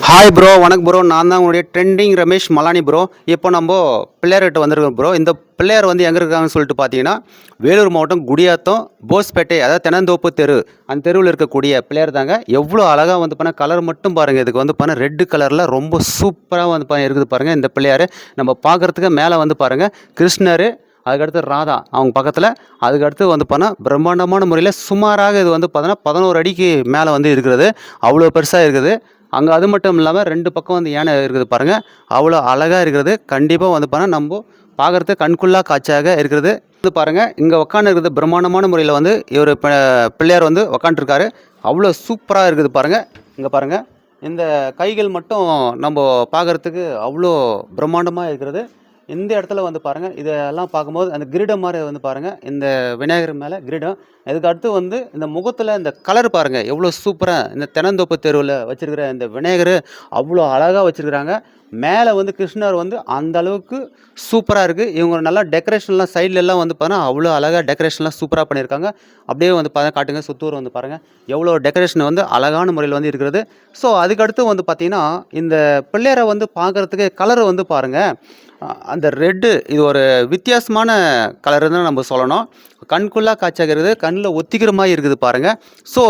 Hi bro, வணக்கம் bro. நான் தான் உங்களுடைய ட்ரெண்டிங் ரமேஷ் மலானி ப்ரோ. இப்போ நம்ம பிள்ளையார்கிட்ட வந்திருக்கோம் ப்ரோ. இந்த பிள்ளையார் வந்து எங்கே இருக்காங்கன்னு சொல்லிட்டு பார்த்தீங்கன்னா, வேலூர் மாவட்டம் குடியாத்தம் போஸ்பேட்டை, அதாவது தென்னந்தோப்பு தெரு, அந்த தெருவில் இருக்கக்கூடிய பிள்ளையார் தாங்க. எவ்வளோ அழகாக வந்து பண்ண கலர் மட்டும் பாருங்கள். இதுக்கு வந்து பண்ண ரெட்டு கலரில் ரொம்ப சூப்பராக வந்து இருக்குது பாருங்கள். இந்த பிள்ளையார் நம்ம பார்க்குறதுக்கு மேலே வந்து பாருங்கள் கிருஷ்ணர், அதுக்கடுத்து ராதா அவங்க பக்கத்தில், அதுக்கடுத்து வந்து பார்த்தா பிரம்மாண்டமான முறையில் சுமாராக இது வந்து பார்த்தோன்னா 11 அடிக்கு மேலே வந்து இருக்கிறது. அவ்வளோ பெருசாக இருக்குது. அங்கே அது மட்டும் இல்லாமல் 2 பக்கம் வந்து யானை இருக்குது பாருங்கள். அவ்வளோ அழகாக இருக்கிறது. கண்டிப்பாக வந்து பார்த்தா நம்ம பார்க்குறதுக்கு கண்குள்ளா காட்சியாக இருக்கிறது. இது பாருங்கள், இங்கே உக்காந்துருக்குது பிரம்மாண்டமான முறையில் வந்து இவர் பிள்ளையார் வந்து உக்காண்ட்ருக்காரு. அவ்வளோ சூப்பராக இருக்குது பாருங்கள். இங்கே பாருங்கள், இந்த கைகள் மட்டும் நம்ம பார்க்குறதுக்கு அவ்வளோ பிரம்மாண்டமாக இருக்கிறது. இந்த இடத்துல வந்து பாருங்கள், இதெல்லாம் பார்க்கும்போது அந்த கிரீடம் மாதிரி வந்து பாருங்கள், இந்த விநாயகர் மேலே கிரீடம். இதுக்கு அடுத்து வந்து இந்த முகத்தில் இந்த கலர் பாருங்கள் எவ்வளோ சூப்பராக இந்த தென்னந்தோப்பு தெருவில் வச்சுருக்கிற இந்த விநாயகர் அவ்வளோ அழகாக வச்சுருக்கிறாங்க. மேலே வந்து கிருஷ்ணர் வந்து அந்த அளவுக்கு சூப்பராக இருக்குது. இவங்க நல்லா டெக்கரேஷன்லாம் சைட்லலாம் வந்து பார்த்தா அவ்வளோ அழகாக டெக்கரேஷன்லாம் சூப்பராக பண்ணியிருக்காங்க. அப்படியே வந்து பார்த்தா காட்டுங்க, சுத்தூர் வந்து பாருங்கள் எவ்வளோ டெக்கரேஷன் வந்து அழகான முறையில் வந்து இருக்கிறது. ஸோ அதுக்கடுத்து வந்து பார்த்திங்கன்னா, இந்த பிள்ளையாரை வந்து பார்க்குறதுக்கு கலரை வந்து பாருங்கள், அந்த ரெட்டு இது ஒரு வித்தியாசமான கலரு தான் நம்ம சொல்லணும். கண்குள்ளா காட்சியாக இருக்குது, கண்ணில் ஒத்திக்கிற மாதிரி இருக்குது பாருங்கள். ஸோ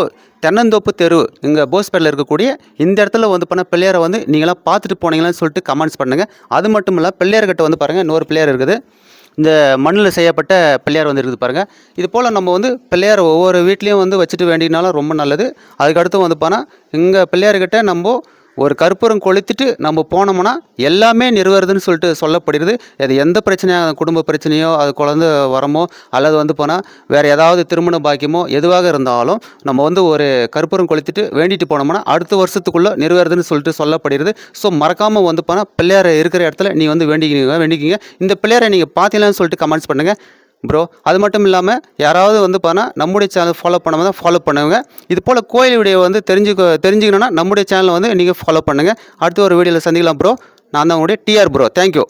தென்னந்தோப்பு தெரு இங்கே போஸ்பேட்டில் இருக்கக்கூடிய இந்த இடத்துல வந்து பண்ண பிள்ளையாரை வந்து நீங்களாம் பார்த்துட்டு போனீங்களான்னு சொல்லிட்டு கமெண்ட்ஸ் பண்ணுங்கள். அது மட்டும் இல்லை, பிள்ளையார்கிட்ட வந்து பாருங்கள் இன்னொரு பிள்ளையார் இருக்குது. இந்த மண்ணில் செய்யப்பட்ட பிள்ளையார் வந்து இருக்குது பாருங்கள். இது போல் நம்ம வந்து பிள்ளையார் ஒவ்வொரு வீட்லேயும் வந்து வச்சுட்டு வேண்டினாலும் ரொம்ப நல்லது. அதுக்கடுத்து வந்து போனால் இங்கே பிள்ளையார்கிட்ட நம்ம ஒரு கற்பூரம் கொளுத்திட்டு நம்ம போனோம்னா எல்லாமே நிறைவேறுதுன்னு சொல்லிட்டு சொல்லப்படுகிறது. அது எந்த பிரச்சனையாக, குடும்ப பிரச்சனையோ, அது குழந்தை வரமோ, அல்லது வந்து போனால் வேறு ஏதாவது திருமண பாக்கியமோ எதுவாக இருந்தாலும் நம்ம வந்து ஒரு கற்பூரம் கொளுத்திட்டு வேண்டிட்டு போனோம்னா அடுத்த வருஷத்துக்குள்ளே நிறைவேறுதுன்னு சொல்லிட்டு சொல்லப்படுகிறது. ஸோ மறக்காமல் வந்து போனால் பிள்ளையார் இருக்கிற இடத்துல நீ வந்து வேண்டிக்கிங்க. இந்த பிள்ளையாரை நீங்கள் பார்த்தீங்களான்னு சொல்லிட்டு கமெண்ட்ஸ் பண்ணுங்கள் ப்ரோ. அது மட்டும் இல்லாமல் யாராவது வந்து பார்த்தா நம்முடைய சேனல் ஃபாலோ பண்ணாமல் தான் ஃபாலோ பண்ணுங்க. இது போல் கோயில் வீடியோ வந்து தெரிஞ்சுக்கணுன்னா நம்முடைய சேனலை வந்து நீங்கள் ஃபாலோ பண்ணுங்கள். அடுத்த ஒரு வீடியோவில் சந்திக்கலாம் ப்ரோ. நான் தான் உங்களுடைய டிஆர் ப்ரோ. தேங்க்யூ.